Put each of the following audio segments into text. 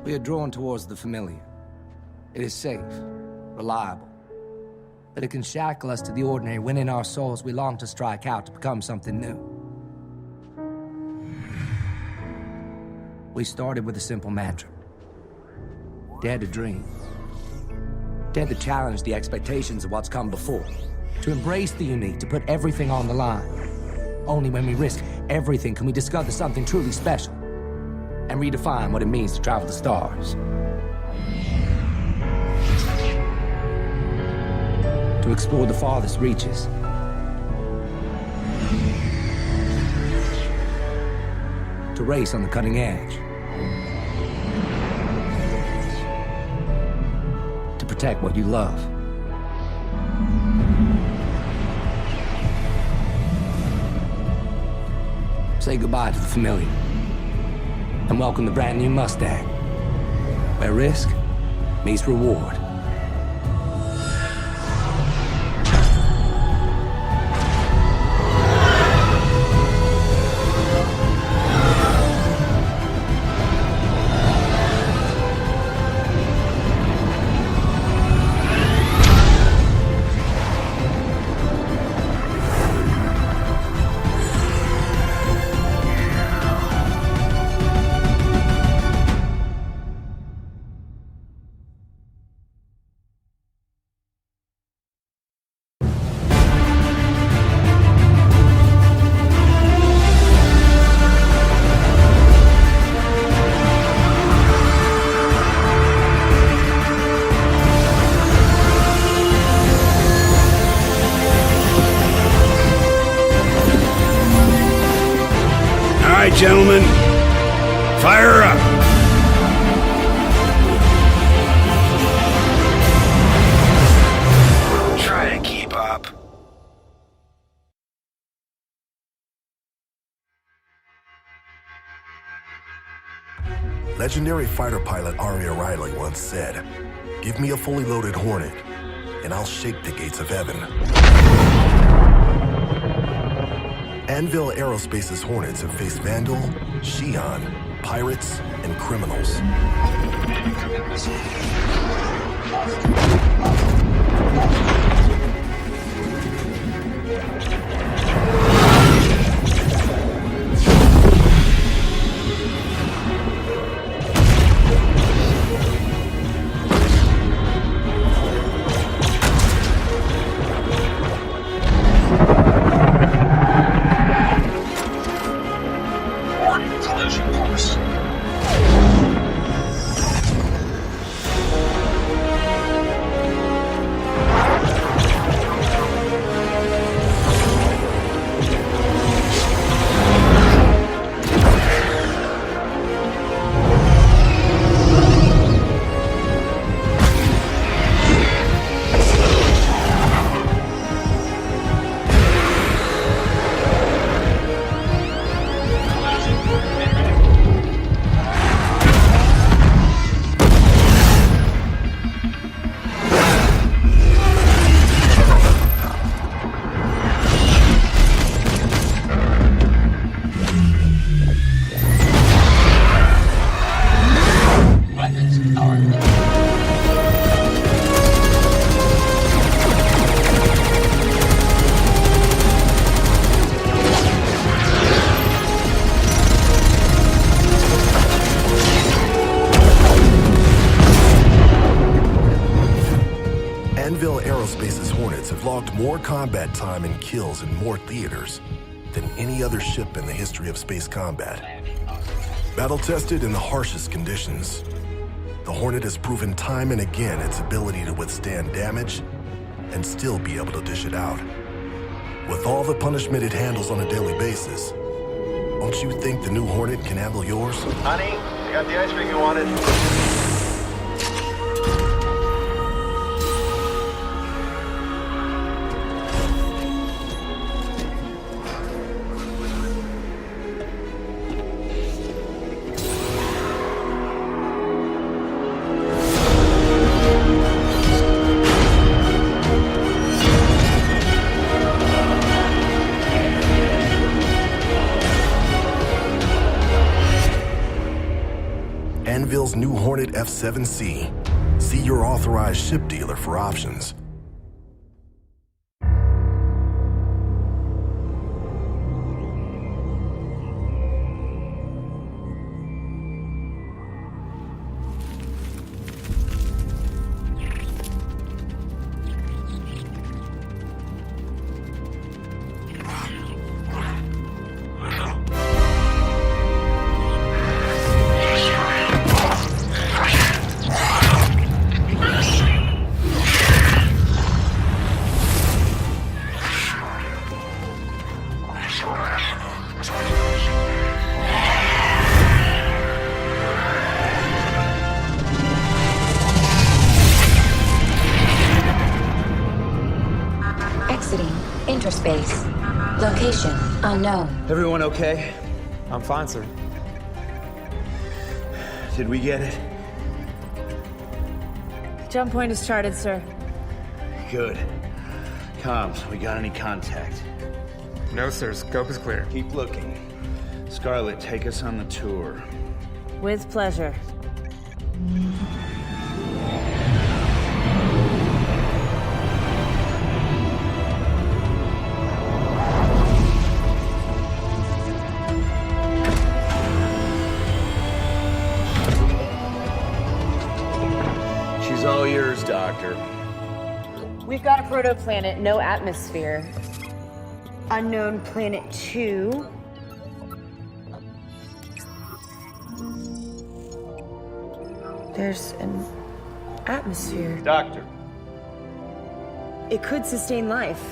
We are drawn towards the familiar. It is safe, reliable. But it can shackle us to the ordinary when in our souls we long to strike out to become something new. We started with a simple mantra. Dare to dream. Dare to challenge the expectations of what's come before. To embrace the unique, to put everything on the line. Only when we risk everything can we discover something truly special and redefine what it means to travel the stars. To explore the farthest reaches. To race on the cutting edge. To protect what you love. Say goodbye to the familiar and welcome the brand new Mustang, where risk meets reward. Gentlemen, fire up! Try to keep up. Legendary fighter pilot Aria Riley once said, "Give me a fully loaded Hornet, and I'll shake the gates of heaven." Anvil Aerospace's Hornets have faced Vandal, Xi'an, pirates, and criminals. Anvil Aerospace's Hornets have logged more combat time and kills in more theaters than any other ship in the history of space combat. Battle-tested in the harshest conditions, the Hornet has proven time and again its ability to withstand damage and still be able to dish it out. With all the punishment it handles on a daily basis, don't you think the new Hornet can handle yours? Honey, I got the ice cream you wanted. Anvil's new Hornet F7C. See your authorized ship dealer for options. Exiting interspace. Location unknown. Everyone okay? I'm fine, sir. Did we get it? Jump point is charted, sir. Good. Comms, we got any contact? No, sir. Scope is clear. Keep looking. Scarlet, take us on the tour. With pleasure. She's all yours, Doctor. We've got a protoplanet, no atmosphere. Unknown planet 2. There's an atmosphere. Doctor. It could sustain life.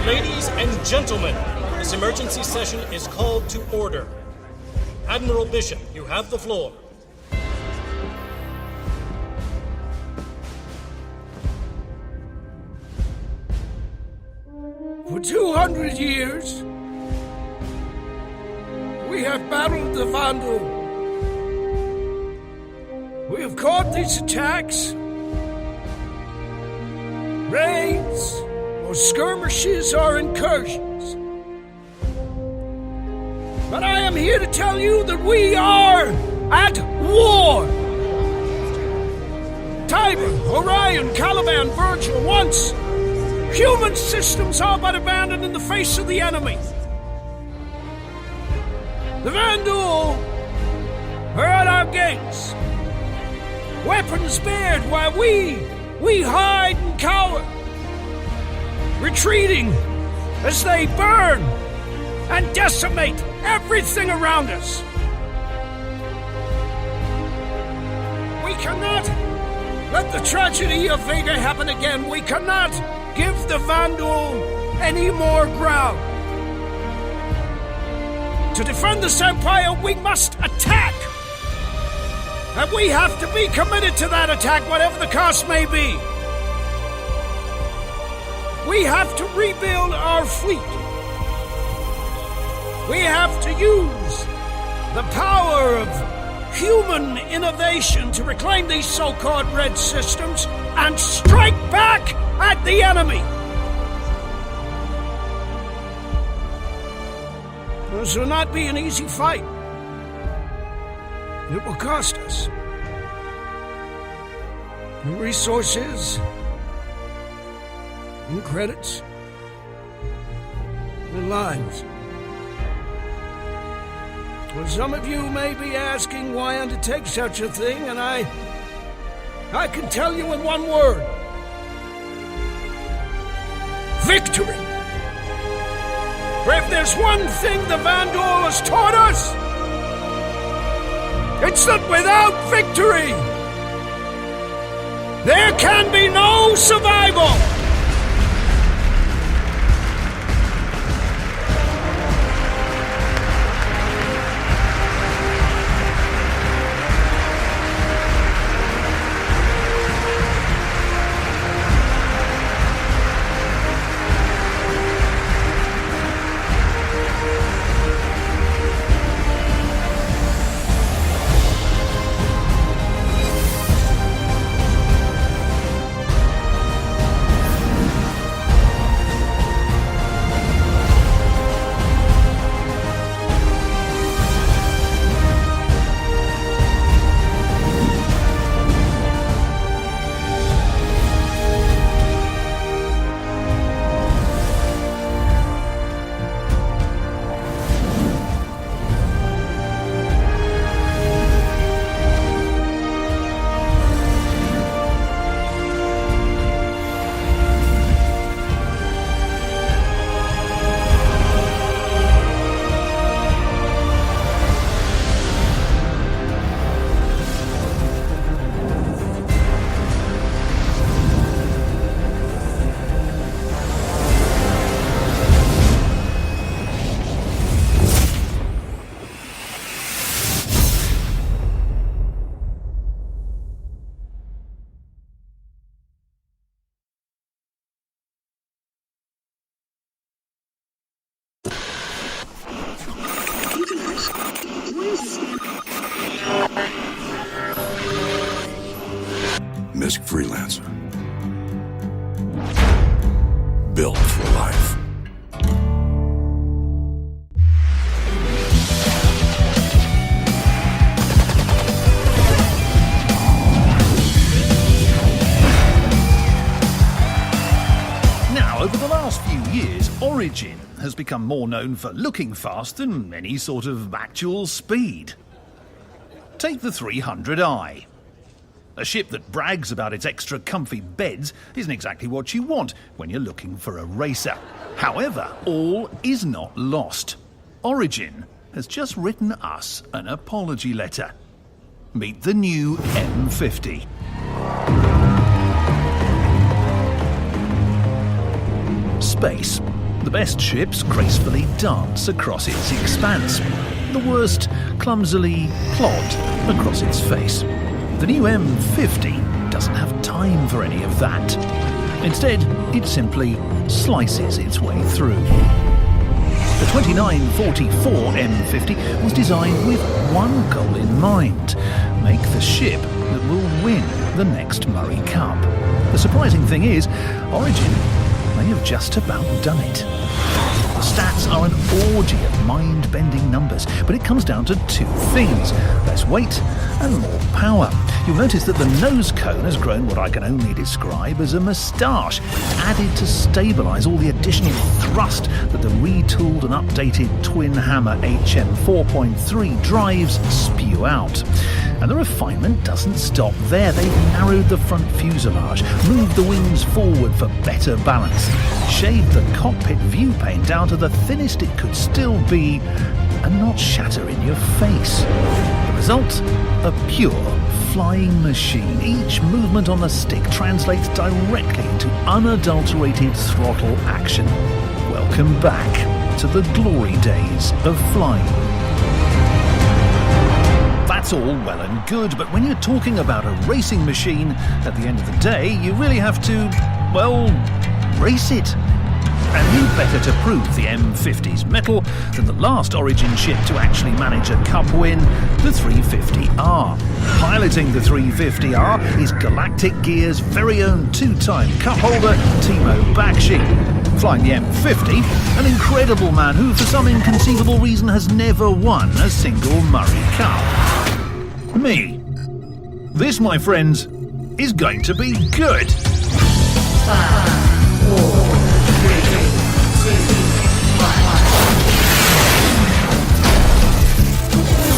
Ladies and gentlemen, this emergency session is called to order. Admiral Bishop, you have the floor. For 200 years, we have battled the Vanduul. We have caught these attacks, raids, or skirmishes or incursions. But I am here to tell you that we are at war. Tiber, Orion, Caliban, Virgil, once human systems all but abandoned in the face of the enemy. The Vanduul are at our gates, weapons bared while we hide and cower, retreating as they burn and decimate everything around us. We cannot let the tragedy of Vega happen again. We cannot give the Vanduul any more ground. To defend this empire, we must attack. And we have to be committed to that attack, whatever the cost may be. We have to rebuild our fleet. We have to use the power of human innovation to reclaim these so-called red systems and strike back at the enemy. This will not be an easy fight. It will cost us in resources, in credits, in lives. Well, some of you may be asking why undertake such a thing, and I can tell you in one word. Victory! For if there's one thing the Vanduul has taught us, it's that without victory, there can be no survival! MISC Freelancer. Built for life. Now, over the last few years, Origin has become more known for looking fast than any sort of actual speed. Take the 300i. A ship that brags about its extra comfy beds isn't exactly what you want when you're looking for a racer. However, all is not lost. Origin has just written us an apology letter. Meet the new M50. Space. The best ships gracefully dance across its expanse. The worst clumsily plod across its face. The new M50 doesn't have time for any of that. Instead, it simply slices its way through. The 2944 M50 was designed with one goal in mind: make the ship that will win the next Murray Cup. The surprising thing is, Origin may have just about done it. The stats are an orgy of mind-bending numbers, but it comes down to two things: less weight and more power. You'll notice that the nose cone has grown what I can only describe as a moustache, added to stabilise all the additional thrust that the retooled and updated twin hammer HM 4.3 drives spew out. And the refinement doesn't stop there. They've narrowed the front fuselage, moved the wings forward for better balance, shaved the cockpit view pane down to the thinnest it could stand, still be and not shatter in your face. The result? A pure flying machine. Each movement on the stick translates directly into unadulterated throttle action. Welcome back to the glory days of flying. That's all well and good, but when you're talking about a racing machine, at the end of the day, you really have to, well, race it. And who better to prove the M50's mettle than the last Origin ship to actually manage a Cup win, the 350R. Piloting the 350R is Galactic Gear's very own two-time Cup holder, Timo Bakshi. Flying the M50, an incredible man who, for some inconceivable reason, has never won a single Murray Cup. Me. This, my friends, is going to be good. 5, 4, 3, 2, 1.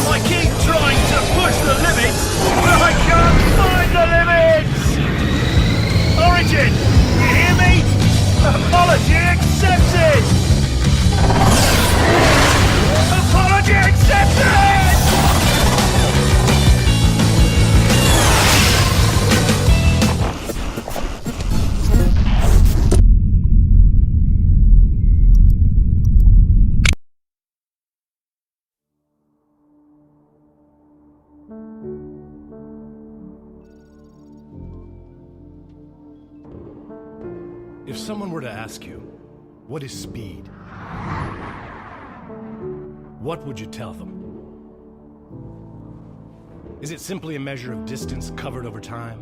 I keep trying to push the limits, but I can't find the limits! Origin, you hear me? Apology accepted! Apology accepted! If someone were to ask you, what is speed? What would you tell them? Is it simply a measure of distance covered over time?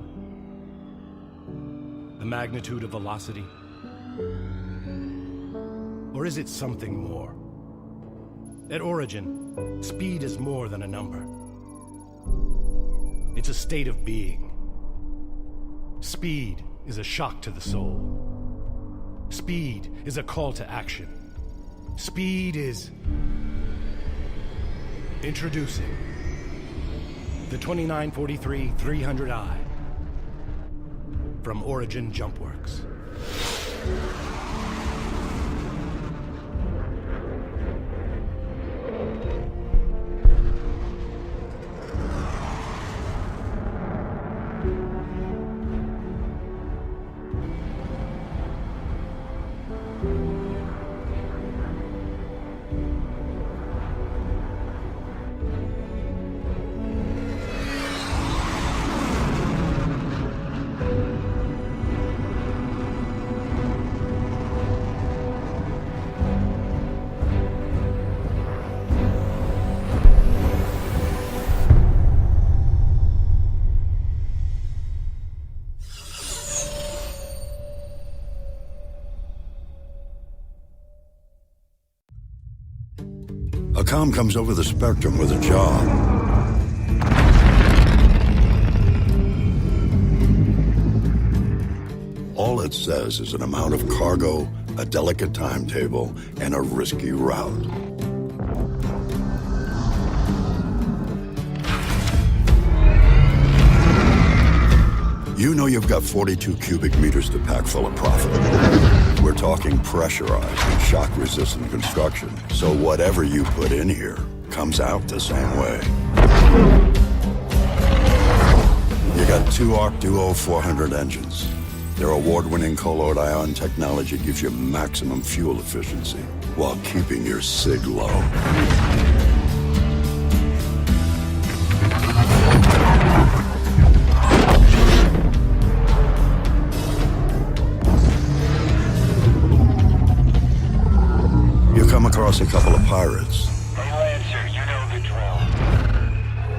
The magnitude of velocity? Or is it something more? At Origin, speed is more than a number. It's a state of being. Speed is a shock to the soul. Speed is a call to action. Speed is... Introducing the 2943 300i from Origin JumpWorks. A comm comes over the spectrum with a job. All it says is an amount of cargo, a delicate timetable, and a risky route. You know you've got 42 cubic meters to pack full of profit. We're talking pressurized and shock-resistant construction, so whatever you put in here comes out the same way. You got two Arc Duo 400 engines. Their award-winning colloid ion technology gives you maximum fuel efficiency while keeping your sig low. Across a couple of pirates. Hey, Lancer, you know the drill.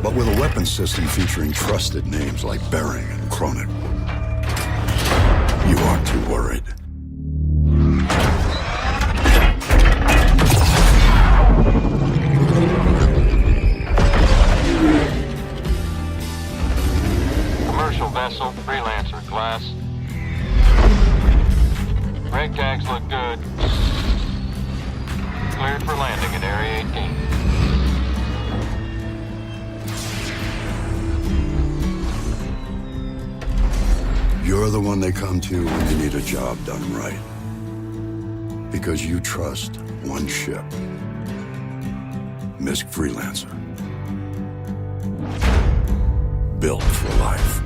But with a weapons system featuring trusted names like Bering and Kronik, you aren't too worried. Commercial vessel, Freelancer class. Rig tags look good. Cleared for landing at Area 18. You're the one they come to when you need a job done right. Because you trust one ship MISC Freelancer. Built for life.